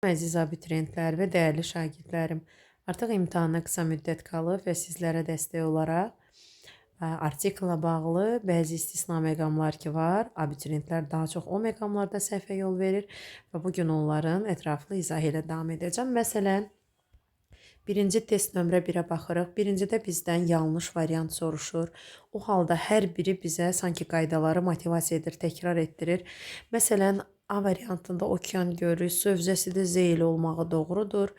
Əziz abituriyentlər və dəyərli şagirdlərim, artıq imtahana qısa müddət qalıb və sizlərə dəstək olaraq artikla bağlı bəzi istisna məqamlar ki var, abituriyentlər daha çox o məqamlarda səhvə yol verir və bugün onların ətraflı izahı ilə davam edəcəm. Məsələn, birinci test nömrə 1-ə baxırıq. Birincidə bizdən yanlış variant soruşur. O halda hər biri bizə sanki qaydaları motivasiya edir, təkrar etdirir. Məsələn, A variantında okean görürük, sövzəsi də zeyl olmağı doğrudur.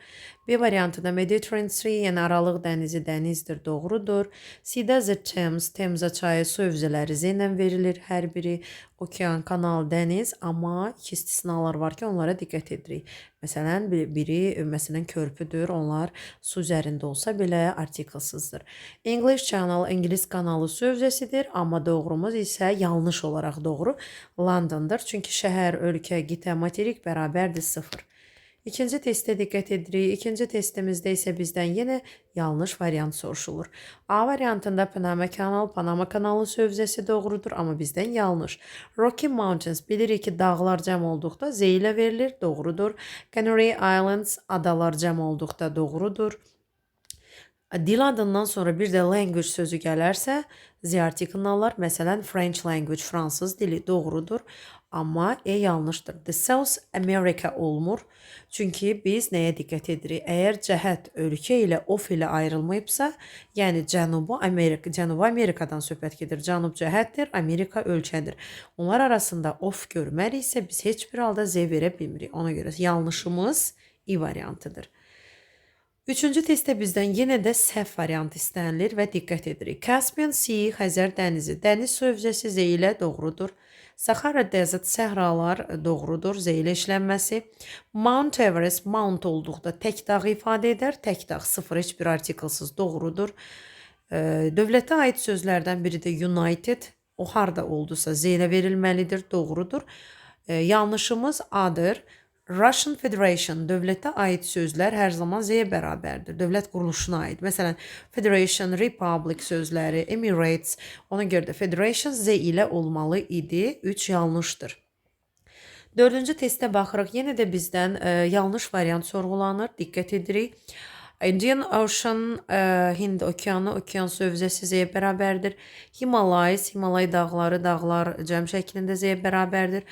B variantında Mediterranean Sea, yəni Aralıq dənizi dənizdir, doğrudur. C-də The Thames, Temza çayı sövzələri Z ilə verilir, hər biri okean, kanal, dəniz, amma iki istisnalar var ki, onlara diqqət edirik. Məsələn, biri körpüdür, onlar su üzərində olsa belə artiklsızdır. English Channel, İngilis kanalı sövzəsidir, amma doğrumuz isə yanlış olaraq doğru Londondur. Çünki şəhər, ölkə, qitə, materik bərabərdir 0. İkinci testə diqqət edirik. İkinci testimizdə isə bizdən yenə yanlış variant soruşulur. A variantında Panama kanalı sövzəsi doğrudur, amma bizdən yanlış. Rocky Mountains, bilirik ki, dağlar cəm olduqda Z ilə verilir, doğrudur. Canary Islands, adalar cəm olduqda doğrudur. Dil adından sonra bir də language sözü gələrsə, Z artiklini alır. Məsələn, French language, fransız dili doğrudur. Amma yanlışdır. The South America olmur. Çünki biz nəyə diqqət edirik? Əgər cəhət ölkə ilə of ilə ayrılmayıbsa, yəni Cənubi Amerikadan söhbət gedir. Cənub cəhətdir, Amerika ölkədir. Onlar arasında of görməriksə, biz heç bir halda Z verə bilmirik. Ona görə yanlışımız I variantıdır. Üçüncü testdə bizdən yenə də səhv variant istənilir və diqqət edirik. Caspian Sea, Xəzər dənizi, dəniz sövzəsi Z ilə doğrudur. Sahara Desert, səhralar doğrudur, Z ilə işlənməsi. Mount Everest, Mount olduqda tək dağ ifadə edər, tək dağ 0, heç bir artiklsız doğrudur. Dövlətə aid sözlərdən biri də United, o harda oldusa Z ilə verilməlidir, doğrudur. Yanlışımız A-dır. Russian Federation, dövlətə aid sözlər hər zaman Z-yə bərabərdir. Dövlət quruluşuna aid. Məsələn, Federation, Republic sözləri, Emirates, ona görə də Federation Z ilə olmalı idi. 3 yanlışdır. Dördüncü testə baxırıq. Yenə də bizdən yanlış variant sorğulanır. Diqqət edirik. Indian Ocean, Hind okeanı, okean sövzəsi Z-yə bərabərdir. Himalayas, Himalay dağları, dağlar cəm şəklində Z-yə bərabərdir.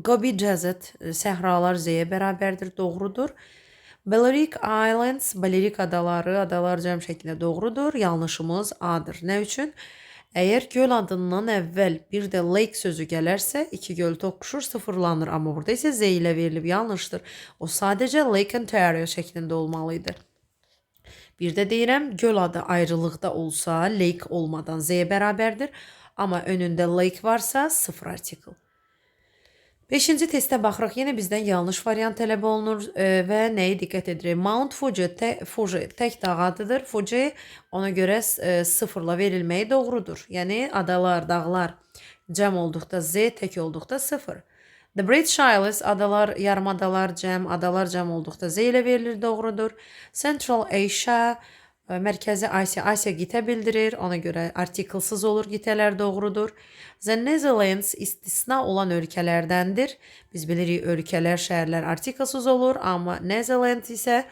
Gobi Desert, səhralar Z-yə bərabərdir, doğrudur. Balearic Islands, Balearik adaları, adalar cəm şəklində doğrudur. Yanlışımız A-dır. Nə üçün? Əgər göl adından əvvəl bir də lake sözü gələrsə, iki göl toqquşur, sıfırlanır. Amma burada isə Z ilə verilib, yanlışdır. O sadəcə Lake Ontario şəklində olmalıydı. Bir də deyirəm, göl adı ayrılıqda olsa, lake olmadan Z-yə bərabərdir. Amma önündə lake varsa, 0 artikl. Beşinci testə baxırıq. Yenə bizdən yanlış variant tələb olunur və nəyə diqqət edirik? Mount Fuji, Fuji tək dağ adıdır. Fuji ona görə 0-la verilməyi doğrudur. Yəni adalar, dağlar cəm olduqda Z, tək olduqda 0. The British Isles, adalar, yarımadalar cəm olduqda Z ilə verilir, doğrudur. Central Asia, Mərkəzi Asiya qitə bildirir, ona görə artiklsız olur, qitələr doğrudur. The Netherlands istisna olan ölkələrdəndir. Biz bilirik, ölkələr, şəhərlər artiklsız olur, amma Netherlands isə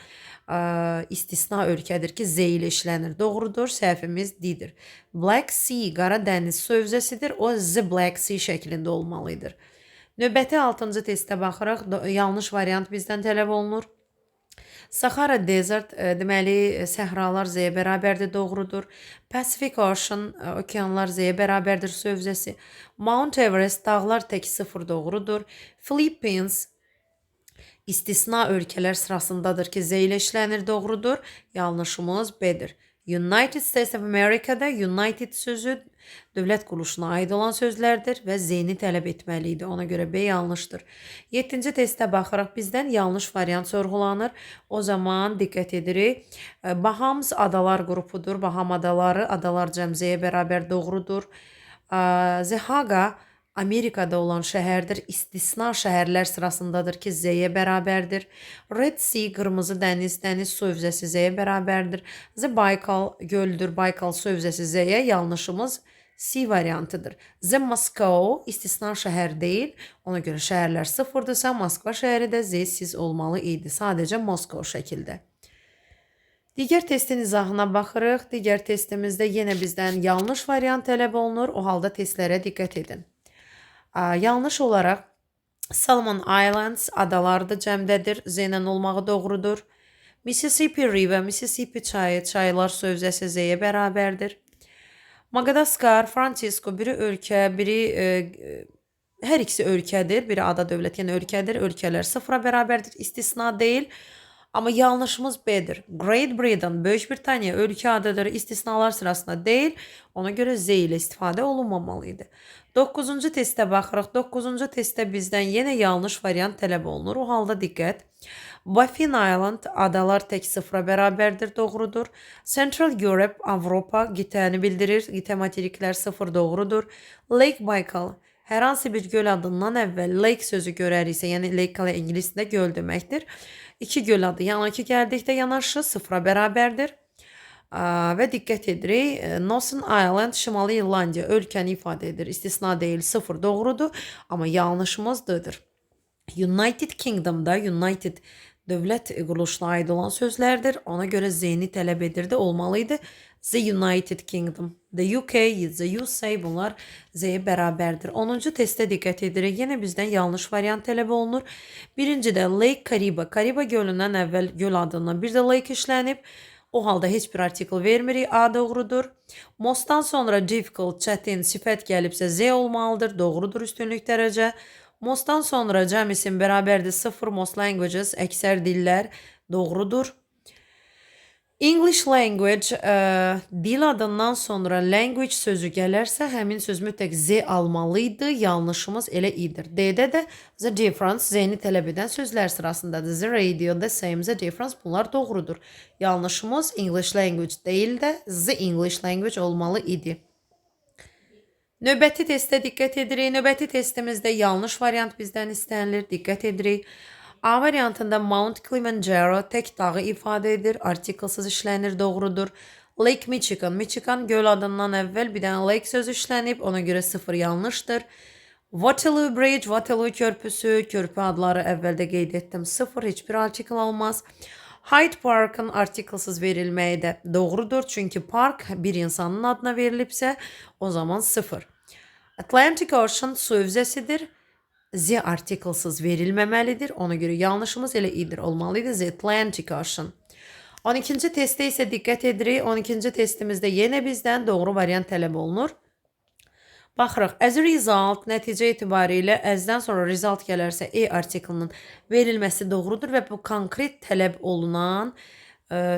istisna ölkədir ki, Z ilə işlənir, doğrudur, səhvimiz D-dir. Black Sea, Qara dəniz sövzəsidir, o The Black Sea şəklində olmalıdır. Növbəti 6-cı testə baxırıq, yanlış variant bizdən tələb olunur. Sahara Desert, deməli, səhralar Z-yə bərabərdir, doğrudur. Pacific Ocean, okeanlar Z-yə bərabərdir sövzəsi. Mount Everest, dağlar tək 0, doğrudur. Philippines, istisna ölkələr sırasındadır ki, Z ilə işlənir, doğrudur. Yanlışımız B-dir. United States of America'da United sözü dövlət quruluşuna aid olan sözlərdir və Z-ni tələb etməli idi. Ona görə B yanlışdır. 7-ci testə baxırıq. Bizdən yanlış variant sorğulanır. O zaman diqqət edirik. Bahams adalar qrupudur. Baham adaları, adalar cəm Z-yə bərabər, doğrudur. The Haga Amerikada olan şəhərdir. İstisna şəhərlər sırasındadır ki, Z-yə bərabərdir. Red Sea, qırmızı dəniz, dəniz sövzəsi Z-yə bərabərdir. The Baykal göldür, Baykal sövzəsi Z-yə, yanlışımız C variantıdır. The Moscow istisna şəhər deyil. Ona görə şəhərlər sıfırdırsa, Moskva şəhəri də Z-siz olmalı idi. Sadəcə Moskva şəkildə. Digər testin izahına baxırıq. Digər testimizdə yenə bizdən yanlış variant tələb olunur. O halda testlərə diqqət edin. Yanlış olaraq Solomon Islands adalarda cəmdədir. Z-lə olmağı doğrudur. Mississippi River, Mississippi çayı, çaylar sövzəsi Z-yə bərabərdir. Madagaskar, Francisco, biri ölkə, biri hər ikisi ölkədir. Biri ada dövlət, yəni ölkədir. Ölkələr sıfıra bərabərdir. İstisna deyil. Amma yanlışımız B-dir. Great Britain, Böyük Britaniya ölkə adıdır. İstisnalar sırasında deyil. Ona görə Z ilə istifadə olunmamalıydı. 9-cu testə baxırıq. 9-cu testdə bizdən yenə yanlış variant tələb olunur. O halda diqqət. Baffin Island adalar tək sıfıra bərabərdir, doğrudur. Central Europe, Avropa qitəni bildirir. Qitə materiklər sıfır, doğrudur. Lake Baikal, hər hansı bir göl adından əvvəl lake sözü görəriksə, yəni lake ingiliscə göl deməkdir. İki göl adı yanakı gəldikdə yanaşı sıfıra bərabərdir. Və diqqət edirik. Northern Ireland, Şimali İrlandiya ölkəni ifadə edir. İstisna deyil, sıfır, doğrudur. Amma yanlışımız D-dir. United Kingdom'da United dövlət quruluşuna aid olan sözlərdir. Ona görə Z-ni tələb edirdi, olmalıydı. The United Kingdom, the UK, the USA bunlar Z-yə bərabərdir. 10-cu testə diqqət edirik. Yenə bizdən yanlış variant tələb olunur. Birincidə Lake Kariba. Kariba gölündən əvvəl göl adından bir də Lake işlənib. O halda heç bir artikl vermirik. A doğrudur. Mostdan sonra difficult, çətin sifət gəlibsə Z olmalıdır. Doğrudur, üstünlük dərəcə. Mostdan sonra cəm isim bərabərdir 0. Most languages, əksər dillər, doğrudur. English language, dil adından sonra language sözü gələrsə, həmin söz mütləq Z almalıydı. Yanlışımız elə idir. D-də də the difference, Z-ni tələb edən sözlər sırasındadır. The radio, the same, the difference bunlar doğrudur. Yanlışımız English language deyil də the English language olmalı idi. Növbəti testə diqqət edirik. Növbəti testimizdə yanlış variant bizdən istənilir. Diqqət edirik. A variantında Mount Kilimanjaro tək dağı ifadə edir. Artiklsız işlənir, doğrudur. Lake Michigan, Michigan göl adından əvvəl bir dənə lake sözü işlənib. Ona görə sıfır yanlışdır. Waterloo Bridge, Waterloo körpüsü, körpü adları əvvəldə qeyd etdim. Sıfır, heç bir artikl olmaz. Hyde Park'ın artiklsız verilməyi də doğrudur. Çünki park bir insanın adına verilibsə, o zaman sıfır. Atlantic Ocean sövzəsidir. Z artiklsız verilməməlidir. Ona görə yanlışımız elə idir, olmalıydı. The Atlantic Ocean. 12-ci testdə isə diqqət edirik. 12-ci testimizdə yenə bizdən doğru variant tələb olunur. Baxırıq. As a result, nəticə etibarilə as-dən sonra result gələrsə E artiklının verilməsi doğrudur və bu konkret tələb olunan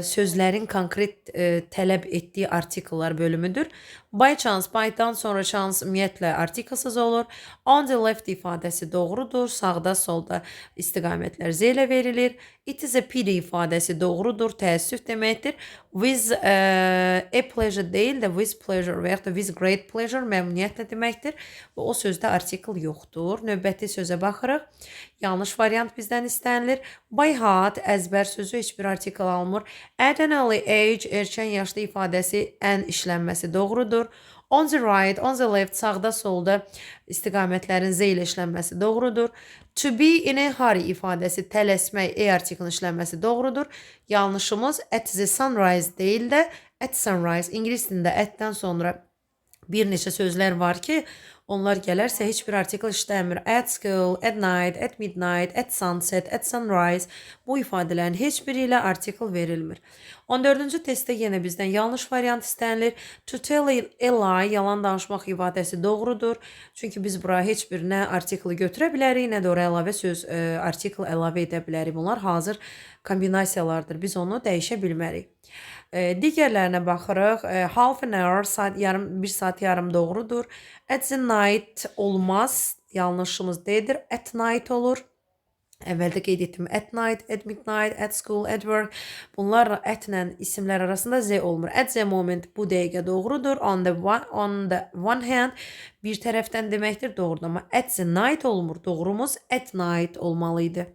sözlərin konkret tələb etdiyi artikllar bölümüdür. By chance, by'dan sonra chance ümumiyyətlə artiklsız olur. On the left ifadəsi doğrudur. Sağda, solda istiqamətlər Z ilə verilir. It is a pity ifadəsi doğrudur. Təəssüf deməkdir. With a pleasure deyil də with pleasure və yaxud da with great pleasure məmnuniyyətlə deməkdir. Və o sözdə artikl yoxdur. Növbəti sözə baxırıq. Yanlış variant bizdən istənilir. By heart, əzbər sözü heç bir artikl almır. At an early age, erkən yaşlı ifadəsi ən işlənməsi doğrudur. On the right, on the left, sağda, solda istiqamətlərin Z ilə işlənməsi doğrudur. To be in a hurry ifadəsi tələsmək, E artiklinin işlənməsi doğrudur. Yanlışımız at the sunrise deyil də at sunrise. İngilis dilində atdən sonra bir neçə sözlər var ki, onlar gələrsə heç bir artikl işləmir. At school, at night, at midnight, at sunset, at sunrise. Bu ifadələrin heç biri ilə artikl verilmir. 14-cü testdə yenə bizdən yanlış variant istənilir. To tell a lie, yalan danışmaq ifadəsi doğrudur. Çünki biz bura heç bir nə artiklı götürə bilərik, nə də oraya əlavə söz, artikl əlavə edə bilərik. Bunlar hazır kombinasiyalardır. Biz onu dəyişə bilmərik. Digərlərinə baxırıq. Half an hour, bir saat yarım doğrudur. At the night olmaz. Yanlışımız D'dir. At night olur. Əvvəldə qeyd etdim. At night, at midnight, at school, at work. Bunlar atlə isimlər arasında Z olmur. At the moment bu dəqiqə doğrudur. On the one hand bir tərəfdən deməkdir, doğrudur. Amma at the night olmur. Doğrumuz at night olmalıydı.